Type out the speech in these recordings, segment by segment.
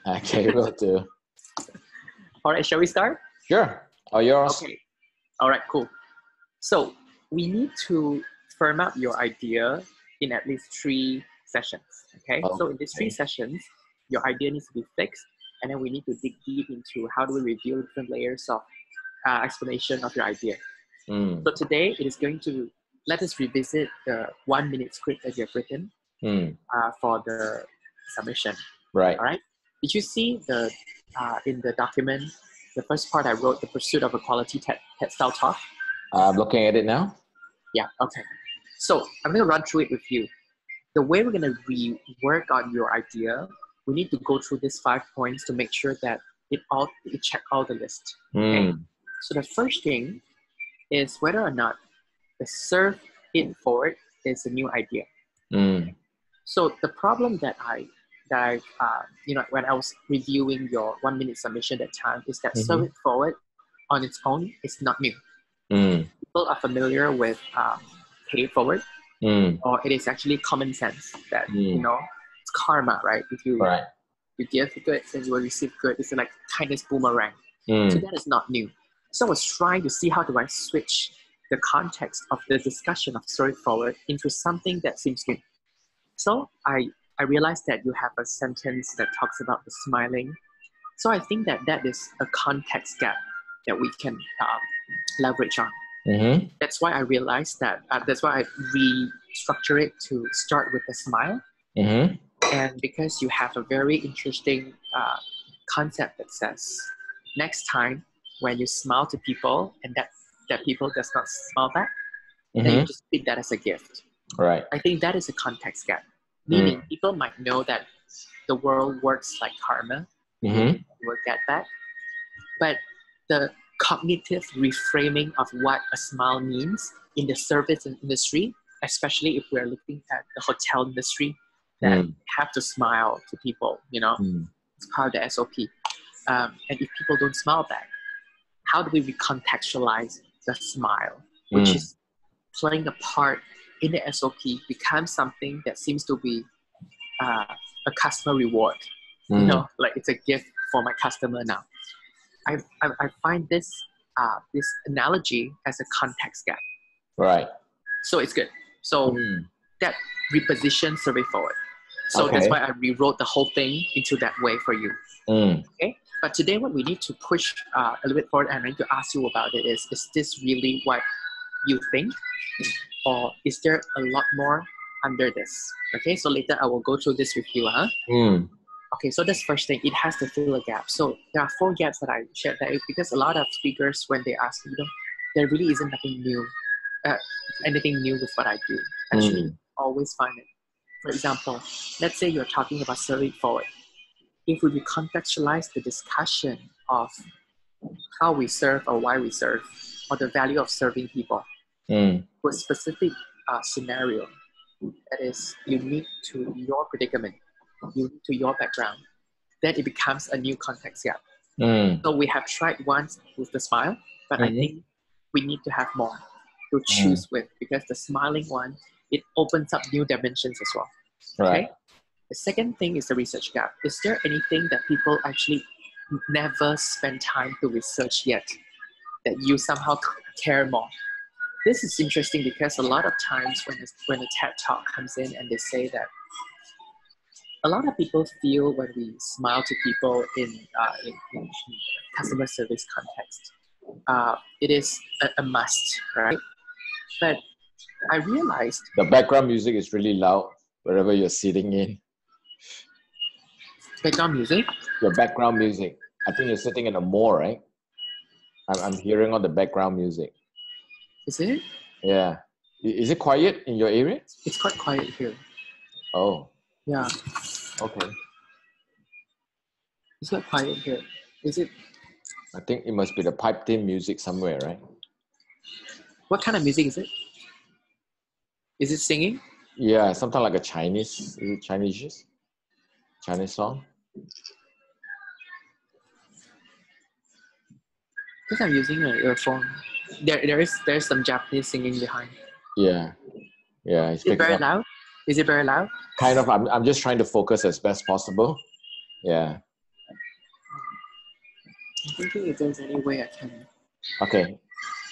Okay, will do. All right, shall we start? Sure. All yours. Okay. All right, cool. So we need to firm up your idea in at least 3 sessions. Okay. So in these 3 sessions, your idea needs to be fixed, and then we need to dig deep into how do we reveal different layers of explanation of your idea. So today it is going to let us revisit the 1-minute script that you have written for the submission. Right. All right. Did you see the in the document, the first part I wrote, the pursuit of a quality TED style talk? I'm looking at it now. Yeah. Okay. So I'm going to run through it with you. The way we're going to rework on your idea, we need to go through these 5 points to make sure that it check all the list. Okay. So the first thing is whether or not the serve it forward is a new idea. So the problem that I when I was reviewing your 1-minute submission that time is that serve it forward on its own is not new. People are familiar with pay it forward, or it is actually common sense that it's karma, right? If you give goods and you will receive good, it's like kindness boomerang. So that is not new. So I was trying to see how do I switch the context of the discussion of serve it forward into something that seems new. So I realized that you have a sentence that talks about the smiling. So I think that is a context gap that we can leverage on. That's why I realized that, that's why I restructure it to start with a smile. And because you have a very interesting concept that says, next time when you smile to people and that people does not smile back, then you just treat that as a gift. Right. I think that is a context gap. Meaning people might know that the world works like karma, you will get back. But the cognitive reframing of what a smile means in the service industry, especially if we're looking at the hotel industry, that have to smile to people, it's part of the SOP. And if people don't smile back, how do we recontextualize the smile, which is playing a part in the SOP, becomes something that seems to be a customer reward. Like it's a gift for my customer now. I find this analogy as a context gap. Right. So it's good. So that repositions survey forward. So that's why I rewrote the whole thing into that way for you. Okay. But today what we need to push a little bit forward, and I need to ask you about it is this really what you think? Or is there a lot more under this? Okay, so later I will go through this with you. Okay, so that's first thing. It has to fill a gap. So there are 4 gaps that I shared that because a lot of speakers, when they ask, there really isn't nothing new, anything new with what I do. Actually, always find it. For example, let's say you're talking about serving forward. If we recontextualize the discussion of how we serve or why we serve, or the value of serving people, for a specific scenario that is unique to your predicament, unique to your background, then it becomes a new context gap. So we have tried once with the smile, but I think we need to have more to choose with, because the smiling one, it opens up new dimensions as well. Right. Okay? The second thing is the research gap. Is there anything that people actually never spend time to research yet that you somehow care more? This is interesting because a lot of times when a TED Talk comes in and they say that a lot of people feel when we smile to people in customer service context, it is a must, right? But I realized the background music is really loud wherever you're sitting in. Background music? Your background music. I think you're sitting in a mall, right? I'm hearing all the background music. Is it? Yeah. Is it quiet in your area? It's quite quiet here. Oh. Yeah. Okay. It's not quiet here. Is it? I think it must be the piped in music somewhere, right? What kind of music is it? Is it singing? Yeah, something like a Chinese. Is it Chinese song? Because I'm using an earphone. There's some Japanese singing behind. Yeah. Yeah. Is it very loud? Is it very loud? Kind of. I'm just trying to focus as best possible. Yeah. I'm thinking if there's any way I can. Okay.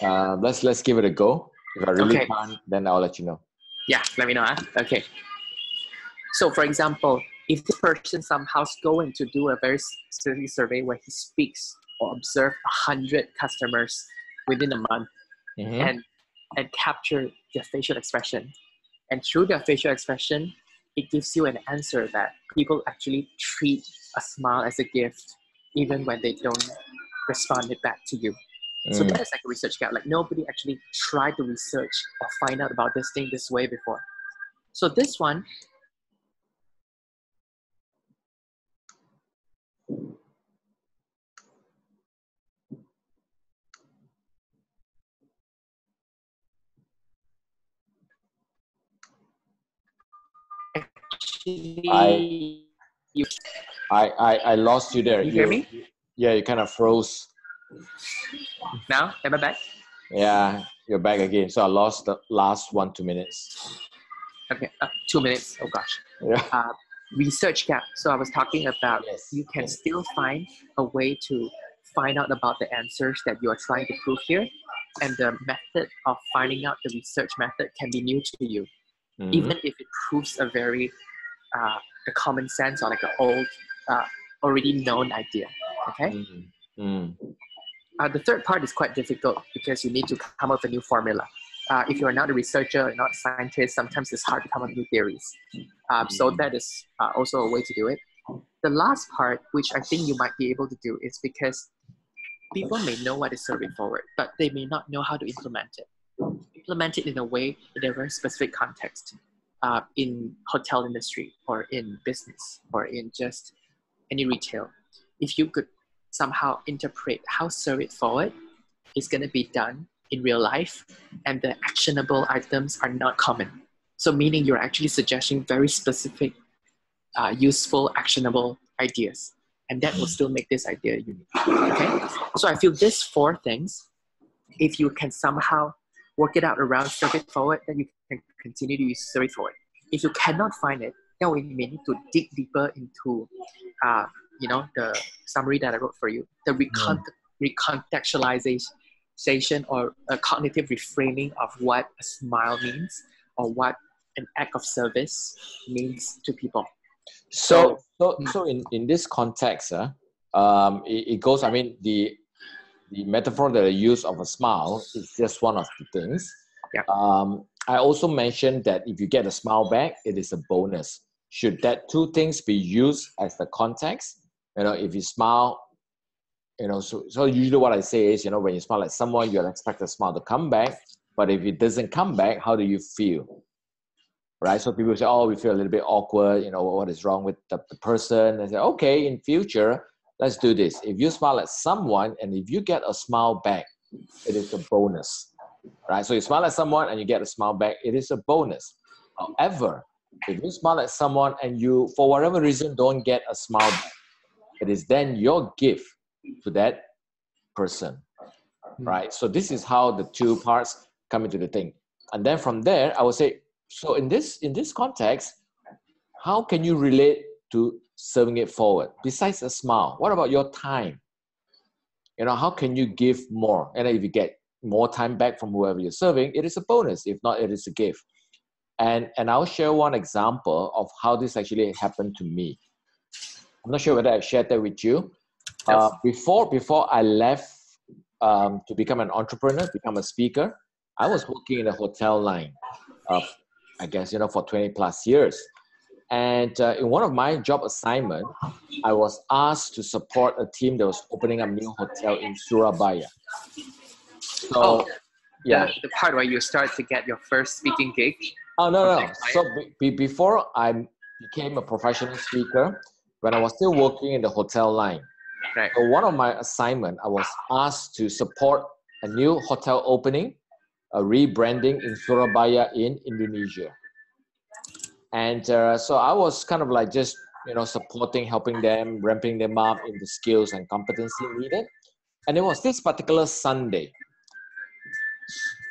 Let's give it a go. If I really Okay. can't, then I'll let you know. Yeah, let me know. Okay. So, for example, if this person somehow is going to do a very specific survey where he speaks or observe 100 customers within a month Mm-hmm. and capture their facial expression, and through their facial expression, it gives you an answer that people actually treat a smile as a gift, even when they don't respond it back to you. So that is like a research gap. Like nobody actually tried to research or find out about this thing this way before. So this one, I actually, you I lost you there. you hear me Yeah, you kind of froze. now? Am I back? Yeah, you're back again. So I lost the last 1-2 minutes. Okay, 2 minutes. Oh gosh. Yeah. Research gap. So I was talking about Yes. you can Yes. still find a way to find out about the answers that you are trying to prove here, and the method of finding out the research method can be new to you, even if it proves a very a common sense or like an old already known idea. Okay. The third part is quite difficult because you need to come up with a new formula. If you're not a researcher, not a scientist, sometimes it's hard to come up with new theories. So that is also a way to do it. The last part, which I think you might be able to do, is because people may know what is survey forward, but they may not know how to implement it. Implement it in a way, in a very specific context, in hotel industry or in business or in just any retail. If you could somehow interpret how survey forward is going to be done in real life and the actionable items are not common. So meaning you're actually suggesting very specific, useful, actionable ideas. And that will still make this idea unique. Okay? So I feel these four things, if you can somehow work it out around survey forward, then you can continue to use survey forward. If you cannot find it, then we may need to dig deeper into the summary that I wrote for you, the recontextualization or a cognitive reframing of what a smile means or what an act of service means to people. So in this context, it goes. I mean, the metaphor that I use of a smile is just one of the things. Yeah. I also mentioned that if you get a smile back, it is a bonus. Should that two things be used as the context? If you smile, so usually what I say is, when you smile at someone, you'll expect the smile to come back. But if it doesn't come back, how do you feel? Right? So people say, oh, we feel a little bit awkward. What is wrong with the person? And say, okay, in future, let's do this. If you smile at someone and if you get a smile back, it is a bonus. Right? So you smile at someone and you get a smile back, it is a bonus. However, if you smile at someone and you, for whatever reason, don't get a smile back, it is then your gift to that person. Right? So this is how the two parts come into the thing. And then from there, I would say, so in this context, how can you relate to serving it forward? Besides a smile, what about your time? How can you give more? And if you get more time back from whoever you're serving, it is a bonus. If not, it is a gift. And I'll share one example of how this actually happened to me. I'm not sure whether I've shared that with you. Before I left to become an entrepreneur, become a speaker, I was working in a hotel line, I guess, for 20 plus years. And in one of my job assignments, I was asked to support a team that was opening a new hotel in Surabaya. So, the part where you start to get your first speaking gig? Oh, no. So before I became a professional speaker, when I was still working in the hotel line, right. So one of my assignments, I was asked to support a new hotel opening, a rebranding in Surabaya in Indonesia. And so I was kind of like just, supporting, helping them, ramping them up in the skills and competency needed. And it was this particular Sunday.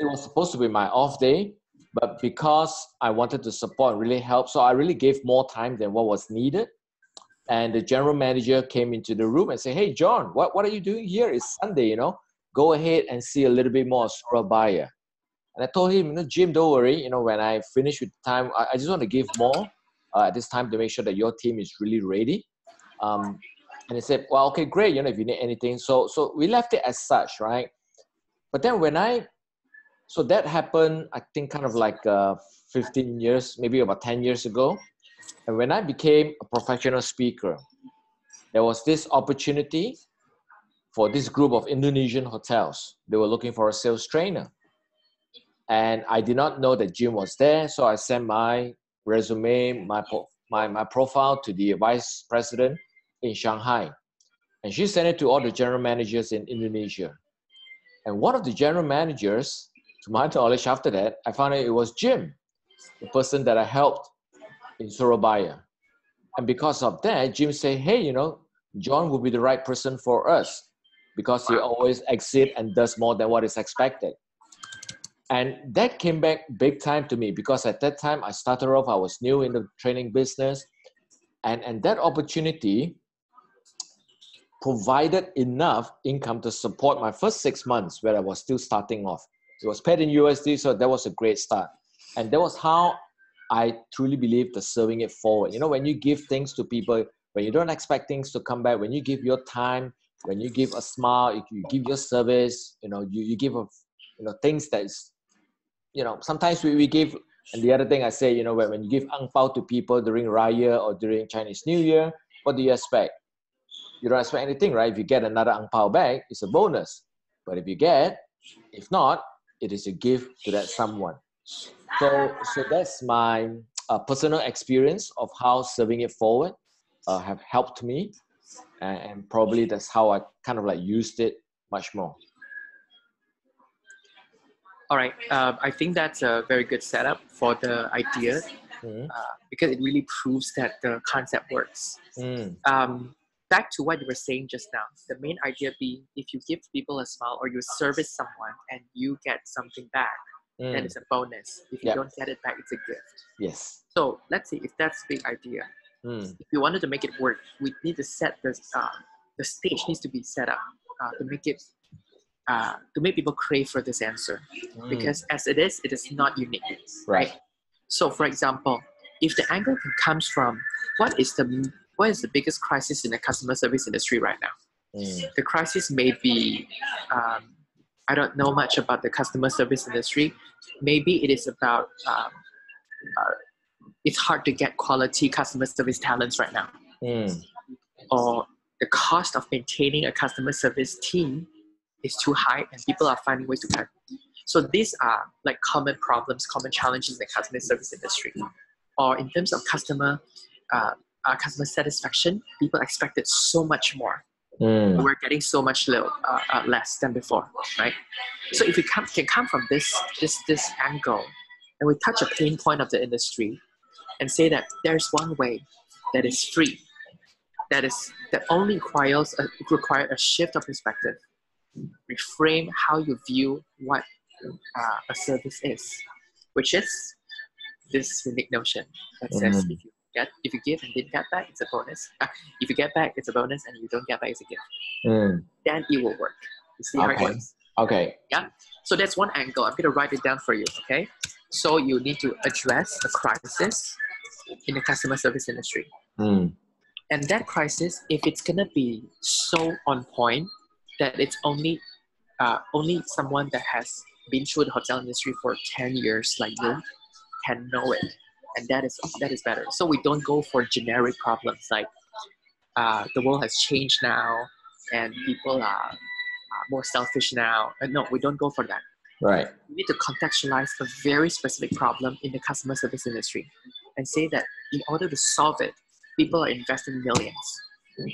It was supposed to be my off day, but because I wanted to support and really help, so I really gave more time than what was needed. And the general manager came into the room and said, "Hey, John, what are you doing here? It's Sunday, you know. Go ahead and see a little bit more of Surabaya." And I told him, Jim, don't worry. When I finish with time, I just want to give more at this time to make sure that your team is really ready. And he said, well, okay, great. If you need anything. So we left it as such, right? But then so that happened, I think kind of like 15 years, maybe about 10 years ago. And when I became a professional speaker, there was this opportunity for this group of Indonesian hotels. They were looking for a sales trainer. And I did not know that Jim was there. So I sent my resume, my profile to the vice president in Shanghai. And she sent it to all the general managers in Indonesia. And one of the general managers, to my knowledge, after that, I found out it was Jim, the person that I helped in Surabaya. And because of that, Jim said, hey, John will be the right person for us because he always exceeds and does more than what is expected. And that came back big time to me because at that time I started off, I was new in the training business. And that opportunity provided enough income to support my first 6 months where I was still starting off. It was paid in USD, so that was a great start. And that was how I truly believe the serving it forward. When you give things to people, when you don't expect things to come back, when you give your time, when you give a smile, you give your service, you give things that is, sometimes we give, and the other thing I say, when you give ang pao to people during Raya or during Chinese New Year, what do you expect? You don't expect anything, right? If you get another ang pao back, it's a bonus. But if not, it is a gift to that someone. So that's my personal experience of how serving it forward have helped me. And probably that's how I kind of like used it much more. All right. I think that's a very good setup for the idea because it really proves that the concept works. Back to what you were saying just now, the main idea being if you give people a smile or you service someone and you get something back, that is a bonus. If you don't get it back, it's a gift. Yes. So let's see if that's the idea. If you wanted to make it work, we need to set the stage needs to be set up to make it to make people crave for this answer, because as it is not unique, right? So for example, if the angle comes from what is the biggest crisis in the customer service industry right now? The crisis may be I don't know much about the customer service industry. Maybe it is about it's hard to get quality customer service talents right now, or the cost of maintaining a customer service team is too high and people are finding ways to cut. So these are like common problems, common challenges in the customer service industry. Or in terms of customer satisfaction, people expected so much more. We're getting so much less than before, right? So if we can come from this angle and we touch a pain point of the industry and say that there's one way that is free, that only requires a shift of perspective. Reframe how you view what a service is, which is this unique notion that says if you give and didn't get back, it's a bonus. If you get back, it's a bonus, and if you don't get back, it's a gift. Then it will work. You see how it works? Okay. Yeah. So that's one angle. I'm gonna write it down for you. Okay. So you need to address a crisis in the customer service industry, and that crisis, if it's gonna be so on point that it's only someone that has been through the hotel industry for 10 years like you can know it, and that is better. So we don't go for generic problems like the world has changed now and people are more selfish now. No, we don't go for that. Right. We need to contextualize a very specific problem in the customer service industry and say that in order to solve it, people are investing millions.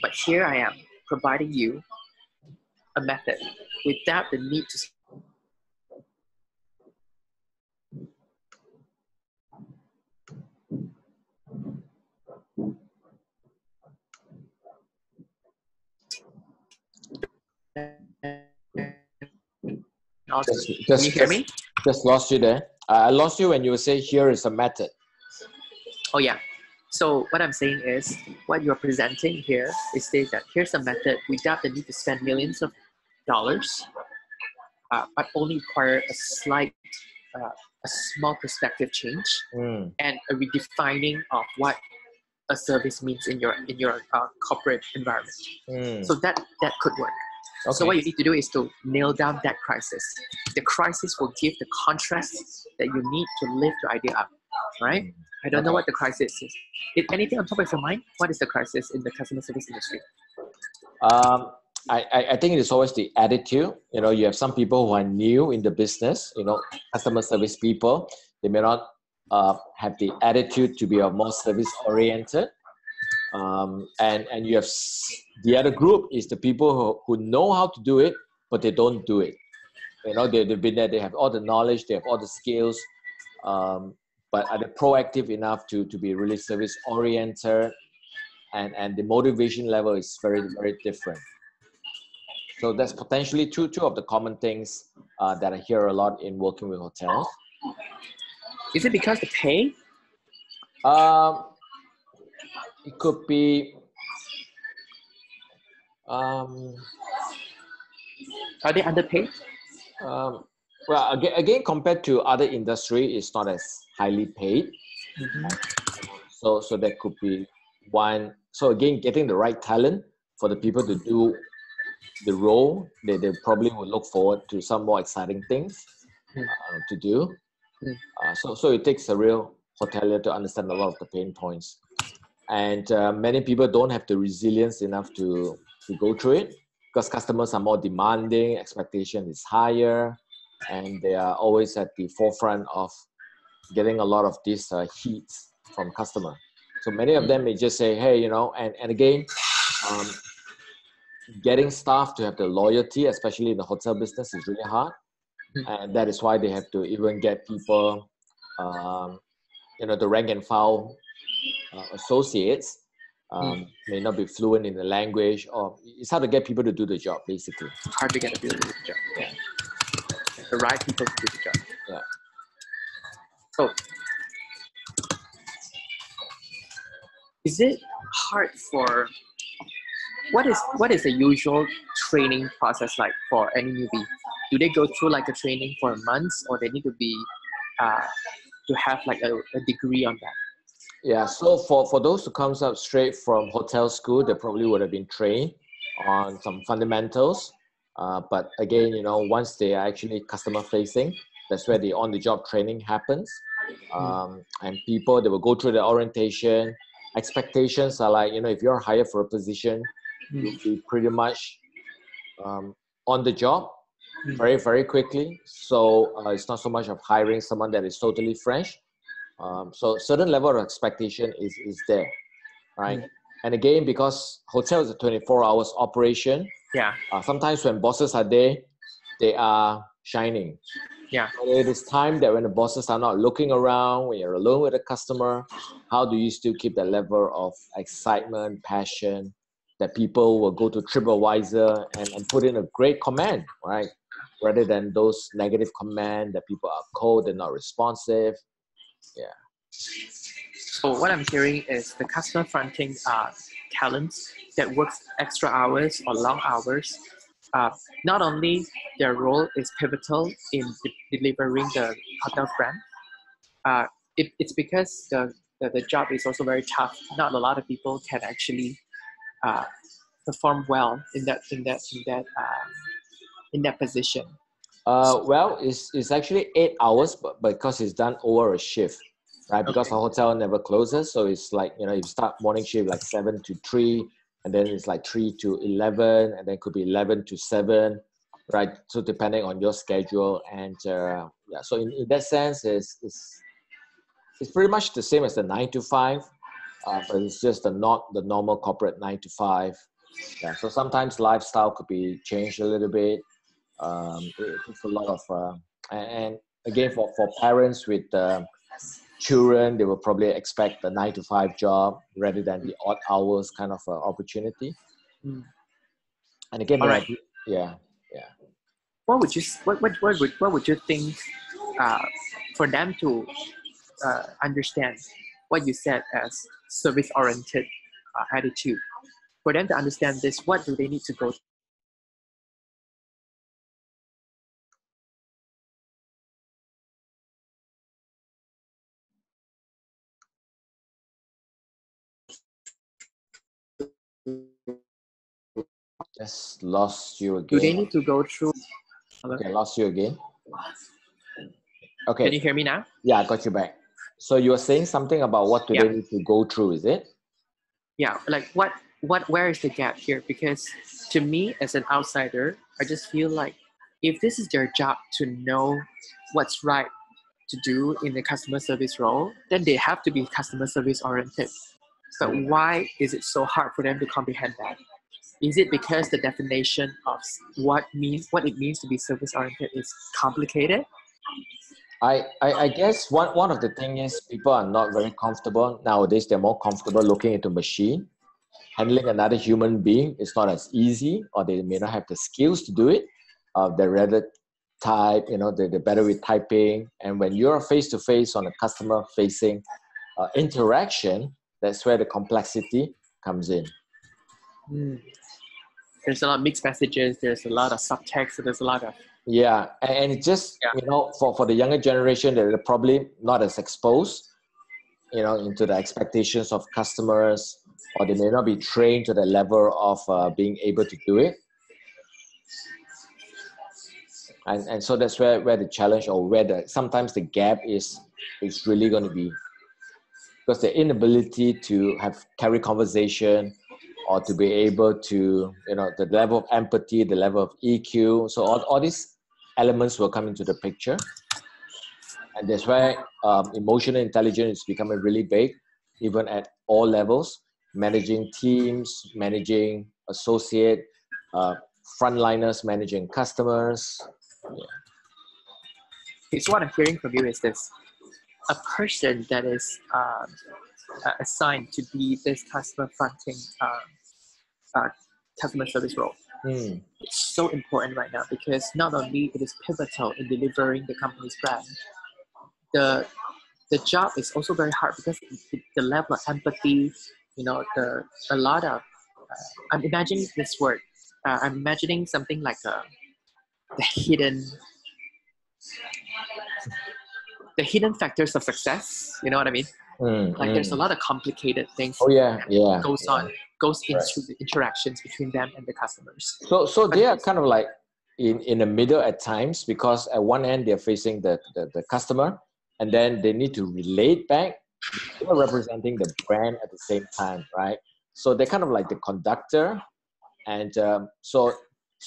But here I am providing you a method without the need to Can you hear me? Just lost you there. I lost you when you say here is a method. Oh yeah. So what I'm saying is, what you're presenting here is that here's a method without the need to spend millions of dollars, but only require a small perspective change and a redefining of what a service means in your corporate environment. So that could work. Okay. So what you need to do is to nail down that crisis. The crisis will give the contrast that you need to lift your idea up, right? I don't know what the crisis is. If anything on top of your mind, what is the crisis in the customer service industry? I think it is always the attitude. You have some people who are new in the business, customer service people. They may not have the attitude to be a more service oriented. And you have the other group is the people who know how to do it, but they don't do it. They've been there, they have all the knowledge, they have all the skills, but are they proactive enough to be really service oriented? And the motivation level is very, very different. So that's potentially two of the common things that I hear a lot in working with hotels. Is it because the pay? It could be. Are they underpaid? Well, again, compared to other industry, it's not as highly paid. So that could be one. So again, getting the right talent for the people to do the role, they probably will look forward to some more exciting things to do. So it takes a real hotelier to understand a lot of the pain points. And many people don't have the resilience enough to go through it because customers are more demanding, expectation is higher, and they are always at the forefront of getting a lot of these heats from customer. So many of them may just say, hey, and again, getting staff to have the loyalty, especially in the hotel business, is really hard. And that is why they have to even get people, the rank and file associates may not be fluent in the language, or it's hard to get people to do the job, basically. Hard to get people to do the job. Yeah. The right people to do the job. Yeah. So, is it hard for what is the usual training process like for any newbie? Do they go through like a training for months, or they need to be to have like a degree on that? Yeah, so for those who comes up straight from hotel school, they probably would have been trained on some fundamentals. But again, once they are actually customer facing, that's where the on-the-job training happens. And people, they will go through the orientation. Expectations are like, if you're hired for a position, you'll be pretty much on the job very, very quickly. So it's not so much of hiring someone that is totally fresh. So certain level of expectation is there, right? And again, because hotel is a 24 hours operation, sometimes when bosses are there, they are shining. Yeah. So it is time that when the bosses are not looking around, when you're alone with a customer, how do you still keep that level of excitement, passion, that people will go to TripAdvisor and put in a great comment, right? Rather than those negative comments that people are cold and not responsive. Yeah. So what I'm hearing is the customer fronting talents that works extra hours or long hours. Not only their role is pivotal in delivering the hotel brand, it's because the job is also very tough. Not a lot of people can actually perform well in that position. Well, it's actually 8 hours, but because it's done over a shift, right? Because the hotel never closes, so it's like you start morning shift like 7 to 3, and then it's like 3 to 11, and then could be 11 to 7, right? So depending on your schedule, and so in that sense, it's pretty much the same as the 9 to 5, but it's just not the normal corporate 9 to 5. Yeah. So sometimes lifestyle could be changed a little bit. It's a lot of and again for parents with children, they will probably expect the 9 to 5 job rather than the odd hours kind of opportunity. And again, yeah. What would you think for them to understand what you said as service-oriented attitude. For them to understand this, what do they need to go Just lost you Do they again. need to go through? Hello? Okay, lost you again. Can you Okay, hear me now? yeah, I got you back. So you were saying something about what do Yeah. they need to go through, is it? Yeah, like where is the gap here? Because to me, as an outsider, I just feel like if this is their job to know what's right to do in the customer service role, then they have to be customer service oriented. But why is it so hard for them to comprehend that? Is it because the definition of what it means to be service oriented is complicated? I guess one of the thing is people are not very comfortable nowadays. They're more comfortable looking into machine. Handling another human being is not as easy, or they may not have the skills to do it. They're rather type, they're better with typing. And when you're face to face on a customer facing interaction, that's where the complexity comes in. There's a lot of mixed messages. There's a lot of subtext. There's a lot of Yeah, and it just, for the younger generation, they're probably not as exposed, into the expectations of customers, or they may not be trained to the level of being able to do it. And so that's where the challenge, or where sometimes the gap is really going to be, because the inability to carry conversation, or to be able to, the level of empathy, the level of EQ. So all these elements will come into the picture. And that's why emotional intelligence is becoming really big, even at all levels, managing teams, managing associate, frontliners, managing customers. Yeah. Okay, so what I'm hearing from you is this: a person that is assigned to be this customer fronting customer service role. It's so important right now because not only it is pivotal in delivering the company's brand, the job is also very hard because the level of empathy, a lot of I'm imagining this word. I'm imagining something like the hidden factors of success. You know what I mean? There's a lot of complicated things goes into the interactions between them and the customers. So they are kind of like in the middle at times, because at one end they're facing the customer, and then they need to relate back. They're representing the brand at the same time, right? So they're kind of like the conductor. And so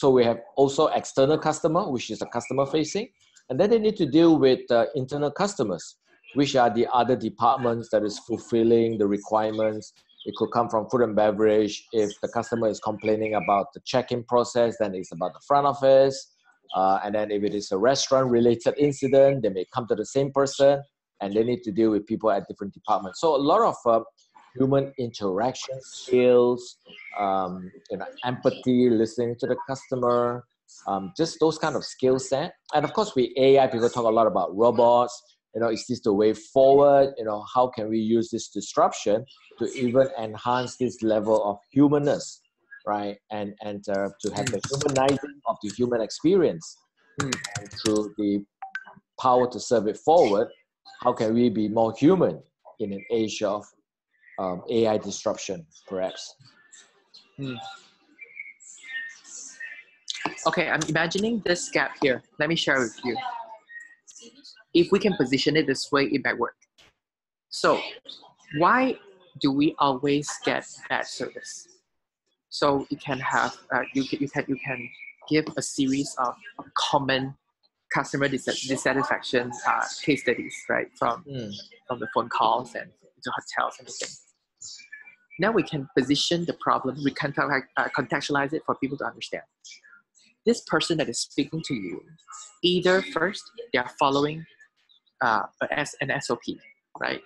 we have also external customer, which is the customer facing, and then they need to deal with internal customers, which are the other departments that is fulfilling the requirements. It could come from food and beverage. If the customer is complaining about the check-in process, then it's about the front office. And then if it is a restaurant-related incident, they may come to the same person, and they need to deal with people at different departments. So a lot of human interaction skills, empathy, listening to the customer, just those kind of skill set. And of course, with AI, people talk a lot about robots. Is this the way forward? How can we use this disruption to even enhance this level of humanness, right? And to have the humanizing of the human experience. And through the power to serve it forward, how can we be more human in an age of AI disruption, perhaps? Okay, I'm imagining this gap here. Let me share with you. If we can position it this way, it might work. So, why do we always get bad service? So you can have you can give a series of common customer dissatisfaction case studies, right? From the phone calls and to hotels and everything. Now we can position the problem, we can contextualize it for people to understand. This person that is speaking to you, either first they are following an SOP, right?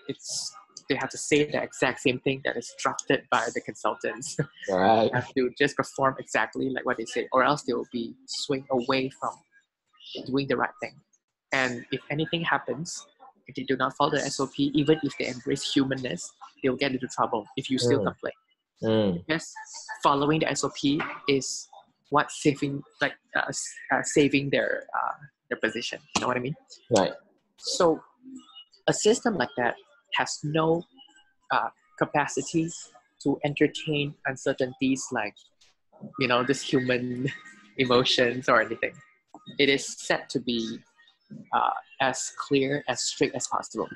They have to say the exact same thing that is drafted by the consultants. Right. Have to just perform exactly like what they say, or else they will be swaying away from doing the right thing. And if anything happens, If they do not follow the SOP, even if they embrace humanness, they'll get into trouble if you still Mm. complain. Mm. Because following the SOP is what saving their position. You know what I mean? Right. So a system like that has no capacity to entertain uncertainties like, this human emotions or anything. It is set to be as clear, as strict as possible.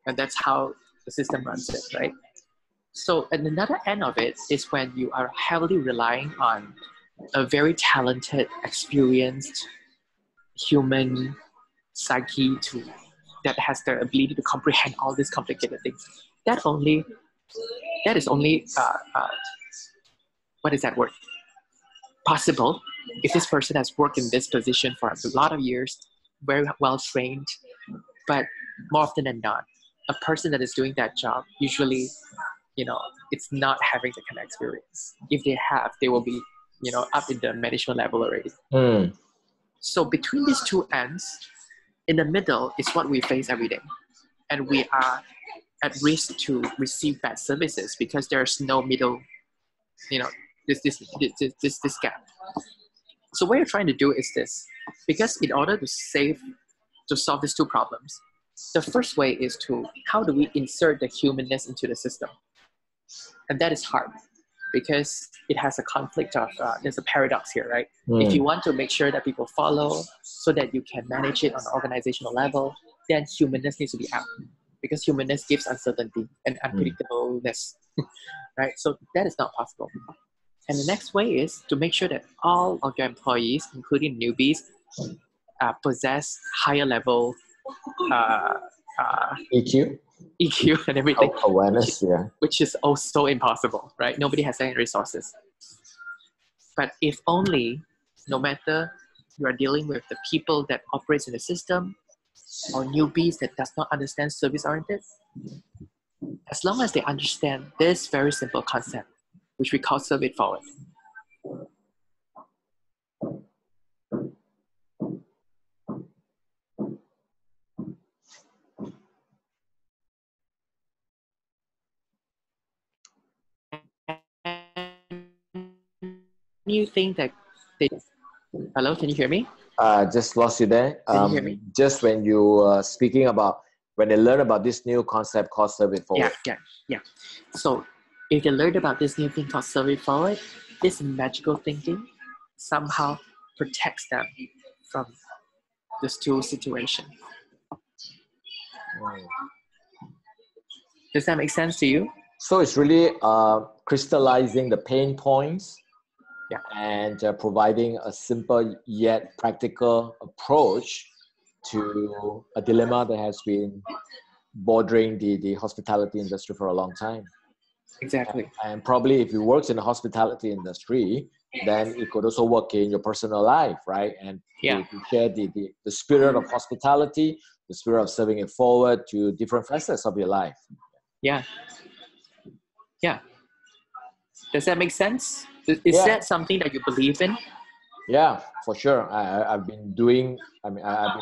And that's how the system runs it, right? So at another end of it is when you are heavily relying on a very talented, experienced human psyche that has the ability to comprehend all these complicated things. That is only what is that word? Possible if this person has worked in this position for a lot of years, very well trained, but more often than not, a person that is doing that job usually, it's not having the kind of experience. If they have, they will be, up in the management level already. Mm. So between these two ends, in the middle is what we face every day, and we are at risk to receive bad services because there's no middle, this gap. So what you're trying to do is this, because in order to solve these two problems, the first way is how do we insert the humanness into the system? And that is hard because it has a conflict of, there's a paradox here, right? If you want to make sure that people follow so that you can manage it on an organizational level, then humanness needs to be out because humanness gives uncertainty and unpredictableness, right? So that is not possible. And the next way is to make sure that all of your employees, including newbies, possess higher level EQ? EQ and everything. Awareness, which is also impossible, right? Nobody has any resources. But if only, no matter you are dealing with the people that operates in the system or newbies that does not understand service-oriented, as long as they understand this very simple concept, which we call serve it forward. You think that hello, can you hear me? Just lost you there. Can you hear me? Just when you were speaking about when they learn about this new concept called serve it forward. Yeah. So if they learn about this new thing called serve it forward, this magical thinking somehow protects them from this two situation. Does that make sense to you? So it's really crystallizing the pain points, yeah, and providing a simple yet practical approach to a dilemma that has been bordering the hospitality industry for a long time. Exactly. And probably if you work in the hospitality industry, then it could also work in your personal life, right? And yeah, to share the spirit of hospitality, the spirit of serving it forward to different facets of your life. Yeah. Does that make sense? Is that something that you believe in? Yeah, for sure. I've been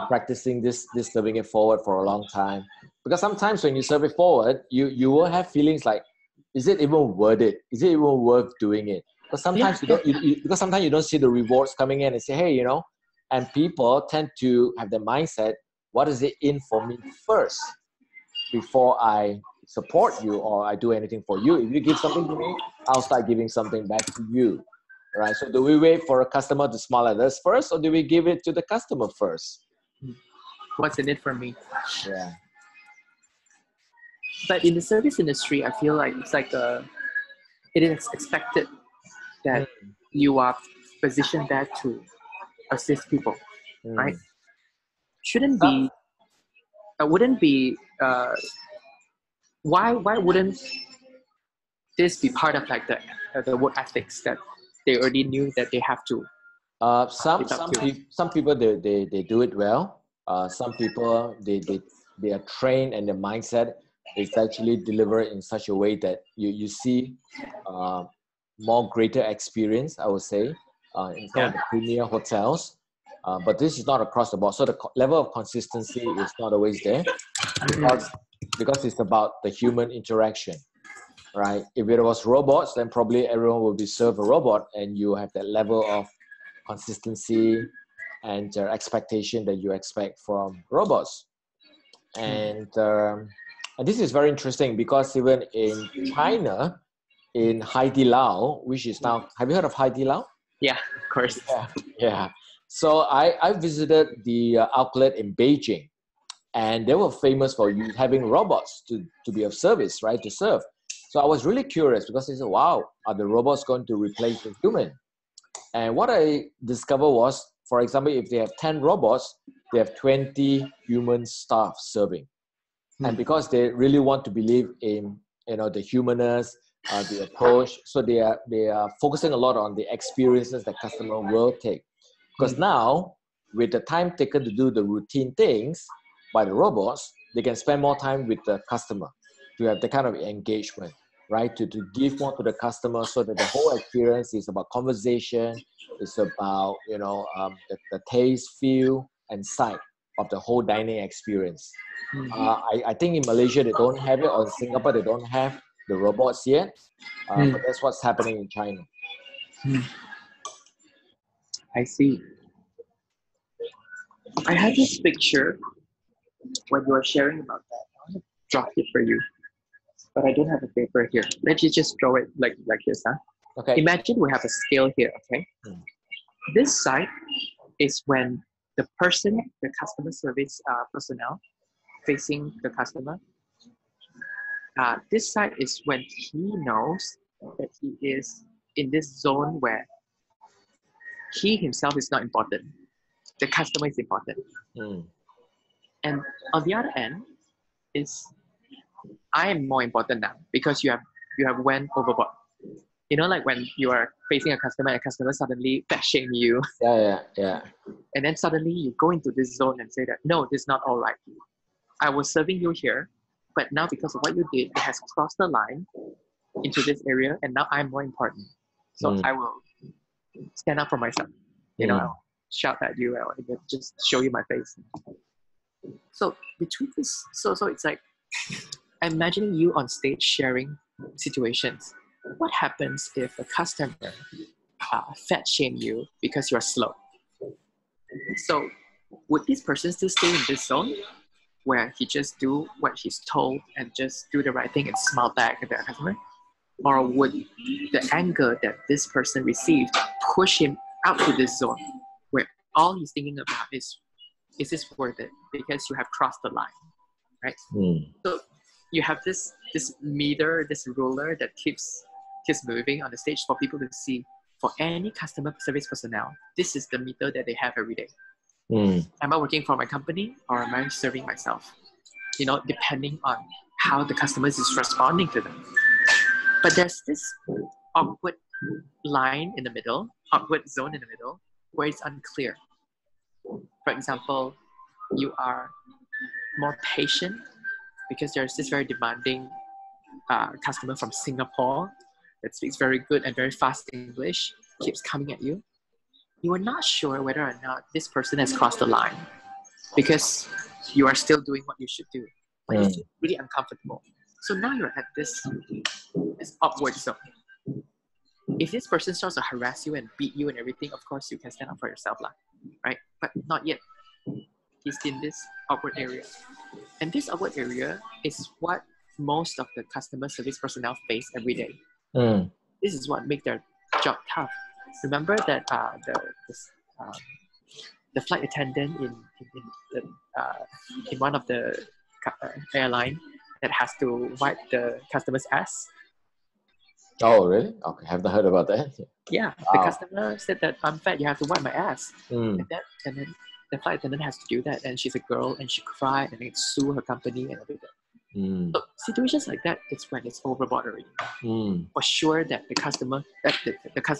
practicing this serving it forward for a long time. Because sometimes when you serve it forward, you will have feelings like, is it even worth it? Is it even worth doing it? Because sometimes because sometimes you don't see the rewards coming in and say, hey, and people tend to have the mindset, what is it in for me first before I support you or I do anything for you? If you give something to me, I'll start giving something back to you. Right? So do we wait for a customer to smile at us first, or do we give it to the customer first? What's in it for me? Yeah. But in the service industry, I feel like it's like it is expected that you are positioned there to assist people, right? Wouldn't be. Why wouldn't this be part of like the work ethics that they already knew that they have to? Some people they do it well. Some people they are trained, and their mindset is actually delivered in such a way that you see more greater experience, I would say, in some of the premier hotels. But this is not across the board. So the level of consistency is not always there. because it's about the human interaction, right? If it was robots, then probably everyone will be served a robot, and you have that level of consistency and expectation that you expect from robots. And this is very interesting because even in China, in Haidi Lao, which is now, have you heard of Haidi Lao? Yeah, of course. Yeah. So I visited the outlet in Beijing, and they were famous for having robots to be of service, right, to serve. So I was really curious because I said, wow, are the robots going to replace the human? And what I discovered was, for example, if they have 10 robots, they have 20 human staff serving. And because they really want to believe in, the humanness, the approach, so they are focusing a lot on the experiences that customer will take. Because now, with the time taken to do the routine things by the robots, they can spend more time with the customer to have the kind of engagement, right? To give more to the customer so that the whole experience is about conversation, it's about, the taste, feel, and sight of the whole dining experience. I think in Malaysia, they don't have it, or in Singapore, they don't have the robots yet, but that's what's happening in China. I see. I had this picture when you were sharing about that. I want to draw it for you, but I don't have a paper here. Let you just draw it like this, huh? Okay. Imagine we have a scale here, okay? This side is when the person, the customer service personnel facing the customer. This side is when he knows that he is in this zone where he himself is not important. The customer is important. And on the other end is I am more important now because you have went overboard. Like when you are facing a customer suddenly fat shame you. Yeah. And then suddenly you go into this zone and say that, no, this is not all right. I was serving you here, but now because of what you did, it has crossed the line into this area, and now I'm more important. So I will stand up for myself. I'll shout at you, I'll just show you my face. So between this, so it's like, I'm imagining you on stage sharing situations. What happens if a customer fat shame you because you're slow? So would this person still stay in this zone where he just do what he's told and just do the right thing and smile back at the customer? Or would the anger that this person received push him out to this zone where all he's thinking about is this worth it? Because you have crossed the line, right? So you have this meter, this ruler that keeps moving on the stage for people to see. For any customer service personnel, this is the meter that they have every day. Am I working for my company or am I serving myself? Depending on how the customer is responding to them. But there's this awkward line in the middle, awkward zone in the middle, where it's unclear. For example, you are more patient because there's this very demanding customer from Singapore that speaks very good and very fast English, keeps coming at you. You are not sure whether or not this person has crossed the line because you are still doing what you should do, but it's really uncomfortable. So now you're at this upward zone. If this person starts to harass you and beat you and everything, of course you can stand up for yourself, right? But not yet. He's in this upward area. And this upward area is what most of the customer service personnel face every day. This is what makes their job tough. Remember that the flight attendant in one of the airline that has to wipe the customer's ass. Oh, really? Okay, haven't heard about that. Yeah, the customer said that I'm fat, you have to wipe my ass. And then the flight attendant has to do that, and she's a girl, and she cried, and they sue her company and everything. So situations like that, it's when it's overboard already. For sure that the customer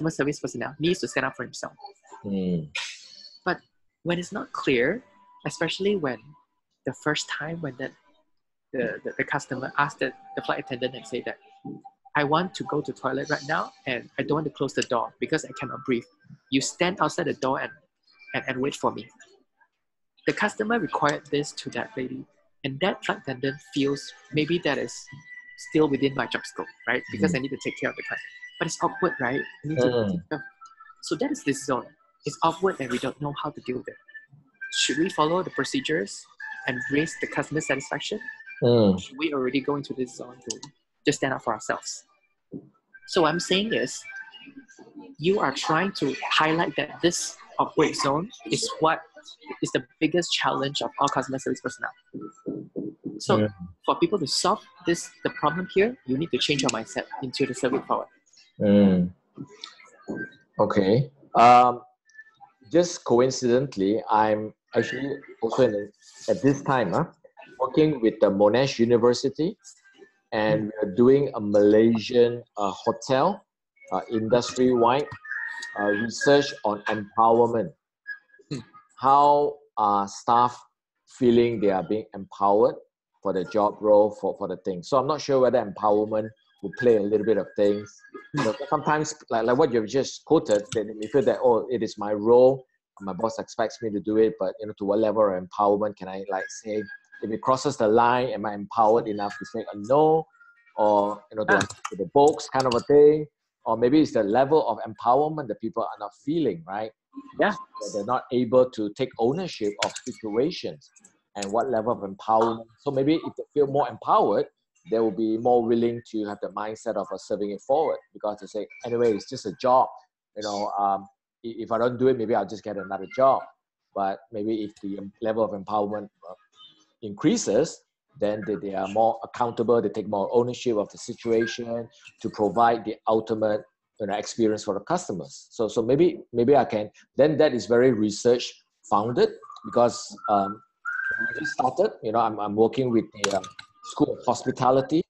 service personnel needs to stand up for himself. But when it's not clear, especially when the first time when the customer asked the flight attendant and say that, I want to go to the toilet right now and I don't want to close the door because I cannot breathe. You stand outside the door and wait for me. The customer required this to that lady, And that flight attendant feels maybe that is still within my job scope, right? Because I need to take care of the client. But it's awkward, right? I need to take care of. So that is this zone. It's awkward and we don't know how to deal with it. Should we follow the procedures and raise the customer satisfaction? Or should we already go into this zone to just stand up for ourselves? So what I'm saying is, you are trying to highlight that this awkward zone is what is the biggest challenge of all customer service personnel. So for people to solve the problem here, you need to change your mindset into the service forward. Okay. Just coincidentally, I'm actually also at this time working with the Monash University, and we're doing a Malaysian hotel industry-wide research on empowerment. How are staff feeling they are being empowered for the job role, for the thing? So I'm not sure whether empowerment will play a little bit of things. Sometimes, like what you've just quoted, they feel that, oh, it is my role, my boss expects me to do it, but to what level of empowerment can I say, if it crosses the line, am I empowered enough to say a no? Or do I stick to the box kind of a thing? Or maybe it's the level of empowerment that people are not feeling, right? Yeah. That they're not able to take ownership of situations and what level of empowerment. So maybe if they feel more empowered, they will be more willing to have the mindset of serving it forward, because they say, anyway, it's just a job. If I don't do it, maybe I'll just get another job. But maybe if the level of empowerment increases, then they are more accountable, they take more ownership of the situation to provide the ultimate experience for the customers. So maybe I can, then that is very research founded, because when we just started, I'm working with the School of Hospitality,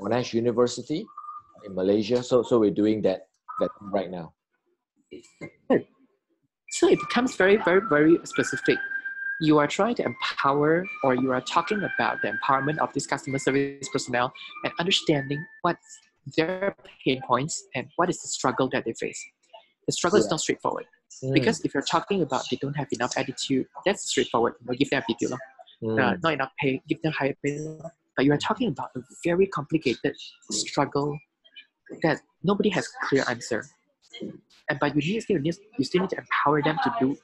Monash University in Malaysia. So we're doing that right now. So it becomes very, very, very specific. You are trying to empower, or you are talking about the empowerment of these customer service personnel and understanding what's their pain points and what is the struggle that they face. The struggle is not straightforward. Because if you're talking about they don't have enough attitude, that's straightforward. Give them attitude. Not enough pay, give them higher pay. But you are talking about a very complicated struggle that nobody has a clear answer. But you still need to empower them to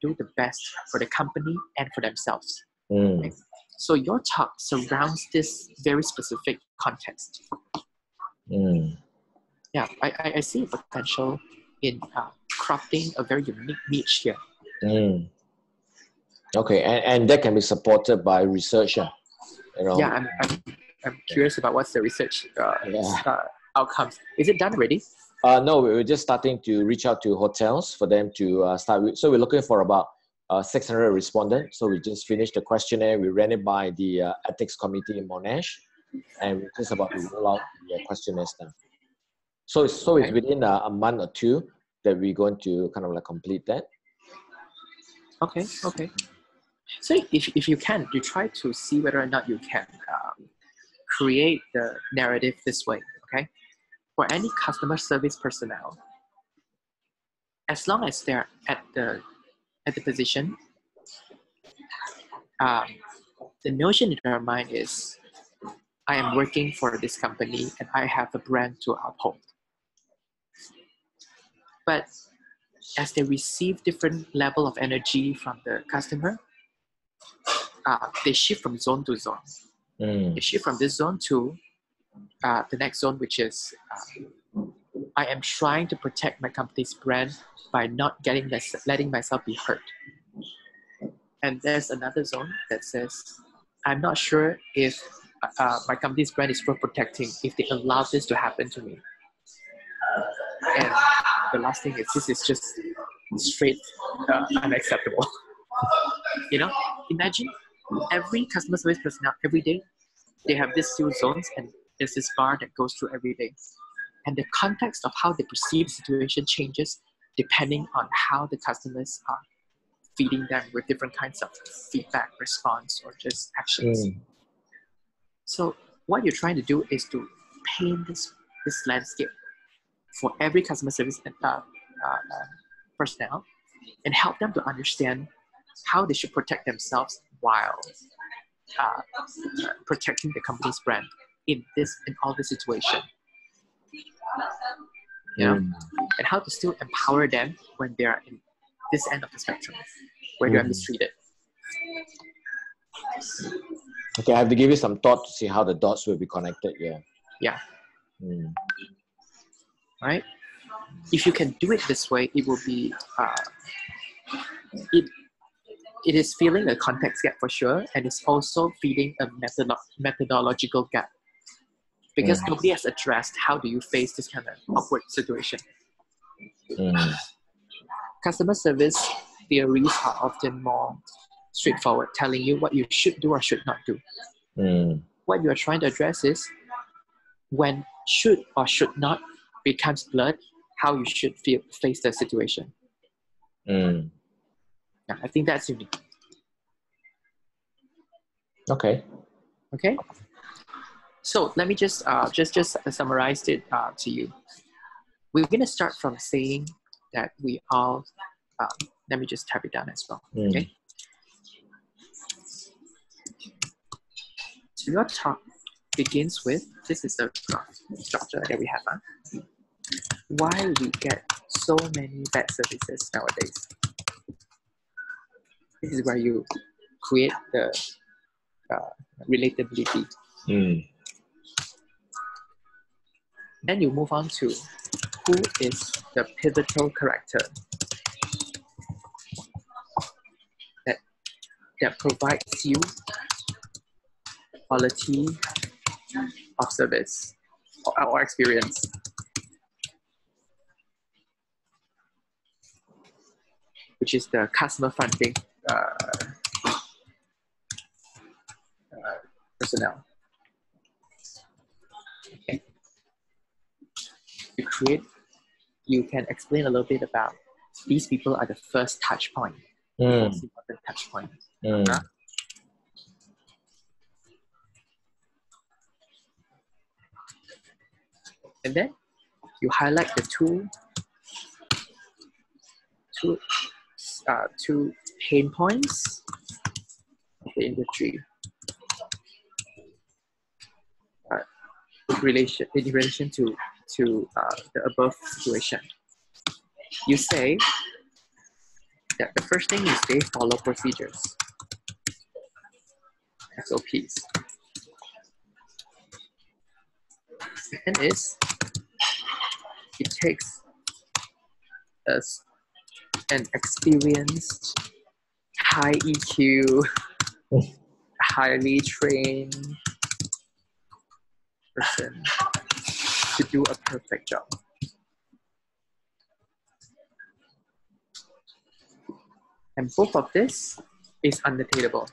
do the best for the company and for themselves. Right? So your talk surrounds this very specific context. Yeah, I see potential in crafting a very unique niche here. Okay, and that can be supported by research. Yeah, I'm curious about what's the research outcomes. Is it done already? No, we're just starting to reach out to hotels for them to start with. So we're looking for about 600 respondents. So we just finished the questionnaire. We ran it by the ethics committee in Monash, and we're just about to roll out the questionnaires now. So it's within a month or two that we're going to kind of complete that. Okay. So if you can, you try to see whether or not you can create the narrative this way, okay? For any customer service personnel, as long as they're at the position, the notion in their mind is, I am working for this company and I have a brand to uphold. But as they receive different level of energy from the customer, they shift from zone to zone. They shift from this zone to the next zone, which is I am trying to protect my company's brand by not letting myself be hurt. And there's another zone that says, I'm not sure if my company's brand is worth protecting if they allow this to happen to me. And the last thing is, this is just straight unacceptable. Imagine every customer service personnel every day, they have these two zones, and there's this bar that goes through every day. And the context of how they perceive the situation changes depending on how the customers are feeding them with different kinds of feedback, response, or just actions. So what you're trying to do is to paint this landscape for every customer service personnel and help them to understand how they should protect themselves while protecting the company's brand in all this situation. You know, and how to still empower them when they are in this end of the spectrum, where they are mistreated. Okay, I have to give you some thought to see how the dots will be connected. Yeah. Right. If you can do it this way, it will be it is filling a context gap for sure, and it's also feeding a methodological gap, because nobody has addressed how do you face this kind of awkward situation. Customer service theories are often more straightforward, telling you what you should do or should not do. What you are trying to address is when should or should not becomes blurred, how you should face the situation. Yeah, I think that's unique. Okay. So let me just summarize it to you. We're going to start from saying that we all, let me just type it down as well. Okay. So your talk begins with, this is the structure that we have. Why we get so many bad services nowadays. This is where you create the relatability. Then you move on to who is the pivotal character that provides you quality of service or experience. Which is the customer fronting personnel. Okay. You can explain a little bit about these people are the first touch point. Most important touch point. And then you highlight the two pain points of the industry in relation to the above situation. You say that the first thing is they follow procedures, SOPs. Second is it takes us an experienced, high EQ, highly trained person to do a perfect job. And both of this is unattainable.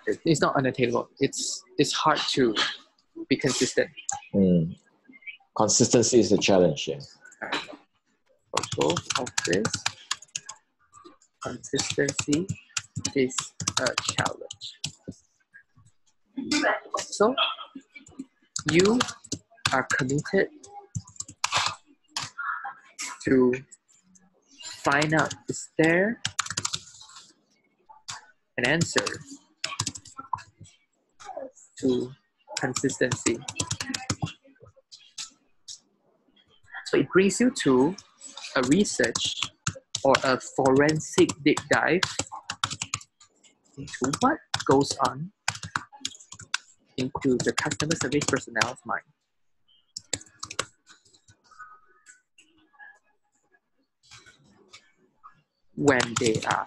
It's not unattainable. It's hard to be consistent. Consistency is the challenge. For both of this, consistency is a challenge. So you are committed to find out, is there an answer to consistency? So it brings you to a research or a forensic deep dive into what goes on into the customer service personnel's mind. When they are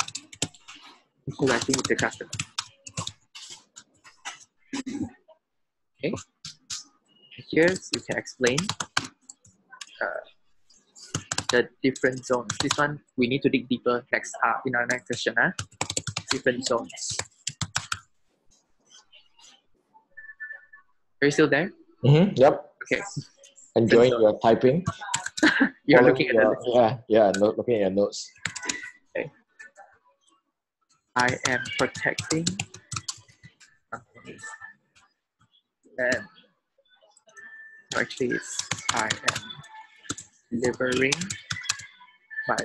interacting with the customer. Okay. Here you can explain the different zones. This one we need to dig deeper next in our next session. Different zones. Are you still there? Yep. Okay. Enjoying your typing. You're looking at the list. Looking at your notes. Okay. I am protecting companies. And actually it's I am delivering my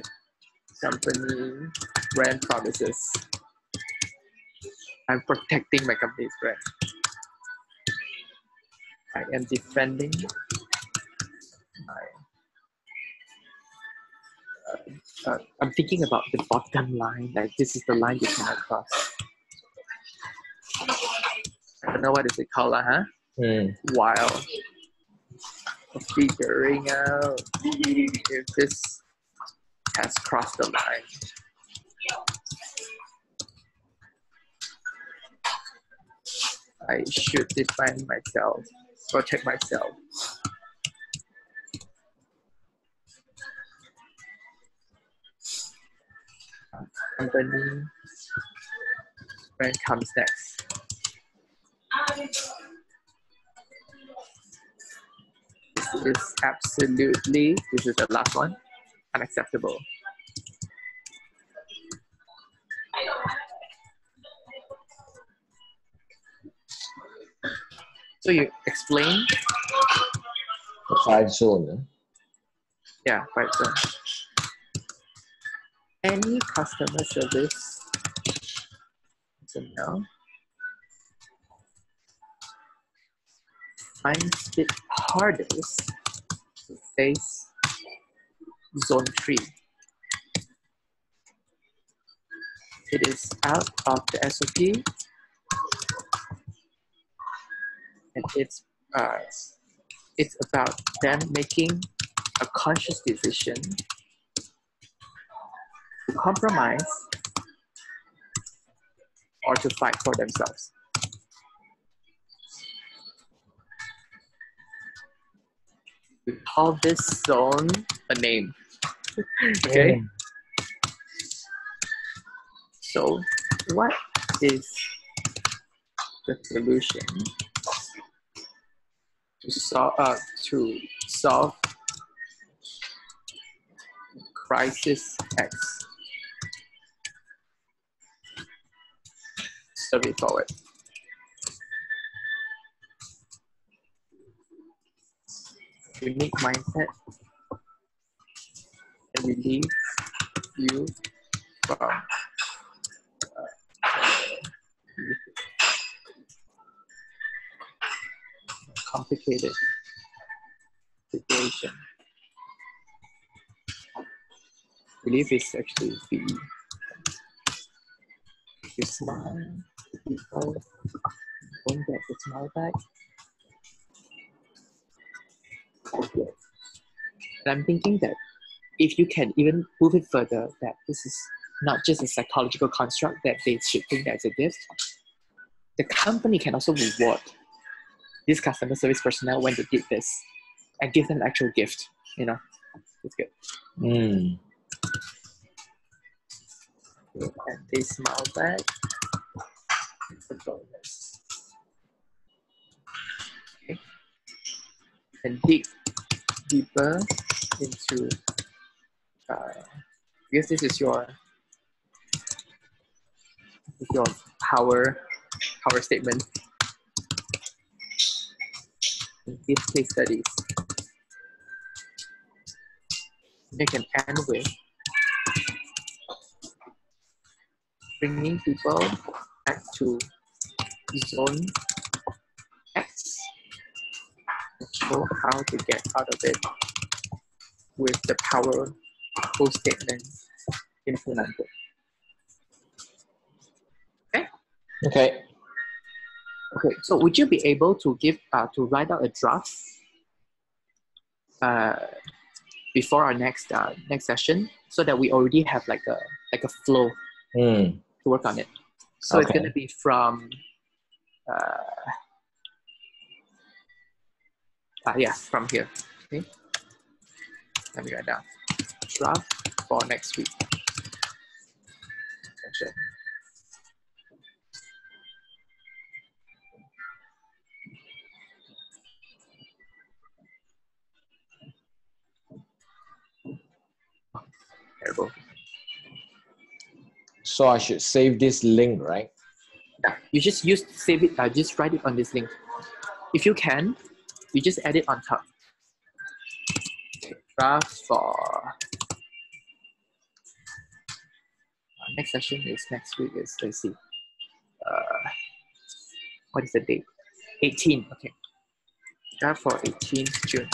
company brand promises. I'm protecting my company's brand. I am defending my. I'm thinking about the bottom line. Like this is the line you cannot cross. I don't know what is it called, huh? While figuring out if this has crossed the line. I should defend myself, protect myself. Company brand comes next. This is absolutely, this is the last one, unacceptable. So you explain? 5 zone. Yeah, right. So any customer service personnel finds it hardest to face zone 3. It is out of the SOP, and it's about them making a conscious decision to compromise or to fight for themselves. We call this zone a name. Okay? So what is the solution to solve crisis X? Survey forward. Unique mindset and relieve you from complicated situation. Relief is actually be you smile, people don't get the smile back. And I'm thinking that if you can even move it further, that this is not just a psychological construct that they should think that it's a gift. The company can also reward these customer service personnel when they did this and give them an actual gift. You know, it's good. And they smile back. It's a bonus. Okay. And dig deeper into. Because this is your power statement. Give case studies. You can end with bringing people back to zone X. Show how to get out of it with the powerful statement implemented. Okay. So would you be able to to write out a draft before our next session, so that we already have like a flow to work on it? So it's going to be from from here. Okay. Let me write down draft for next week. Okay. Terrible. So I should save this link, right? Yeah, you just save it. Just write it on this link. If you can, you just add it on top. Okay, draft for next session is next week. Let's see. What is the date? 18. Okay. Draft for 18th June.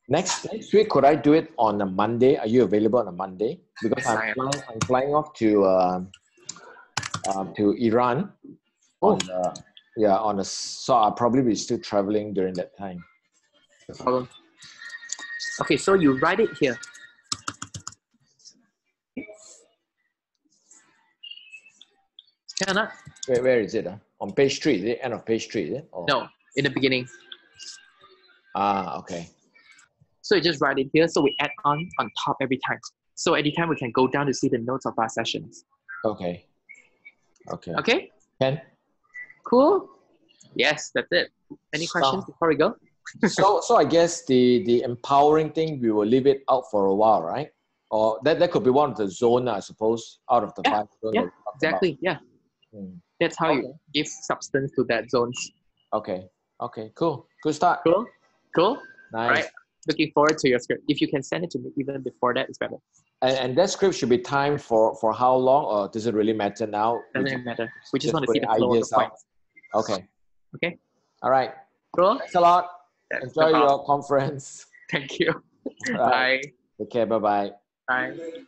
Next week, could I do it on a Monday? Are you available on a Monday? Because Yes, I am. I'm flying off to Iran. Oh. So I'll probably be still traveling during that time. No problem. Okay, so you write it here. Can not? Where is it? On page 3, is it? End of page 3, is it? Or? No, in the beginning. Okay. So you just write it here, so we add on top every time. So anytime we can go down to see the notes of our sessions. Okay. Okay? Ken? Cool? Yes, that's it. Any questions before we go? so I guess the empowering thing, we will leave it out for a while, right? Or that could be one of the zone, I suppose, out of the 5 zones. Yeah, exactly. Yeah. That's how you give substance to that zones. Okay, cool. Good start. Cool. Nice. Right. Looking forward to your script. If you can send it to me even before that, it's better. And that script should be timed for how long, or does it really matter now? Doesn't matter. We just want to see the flow of the points. Okay. All right. Cool. Thanks a lot. That's Enjoy your conference. Thank you. Right. Bye. Take care. Bye-bye. Bye.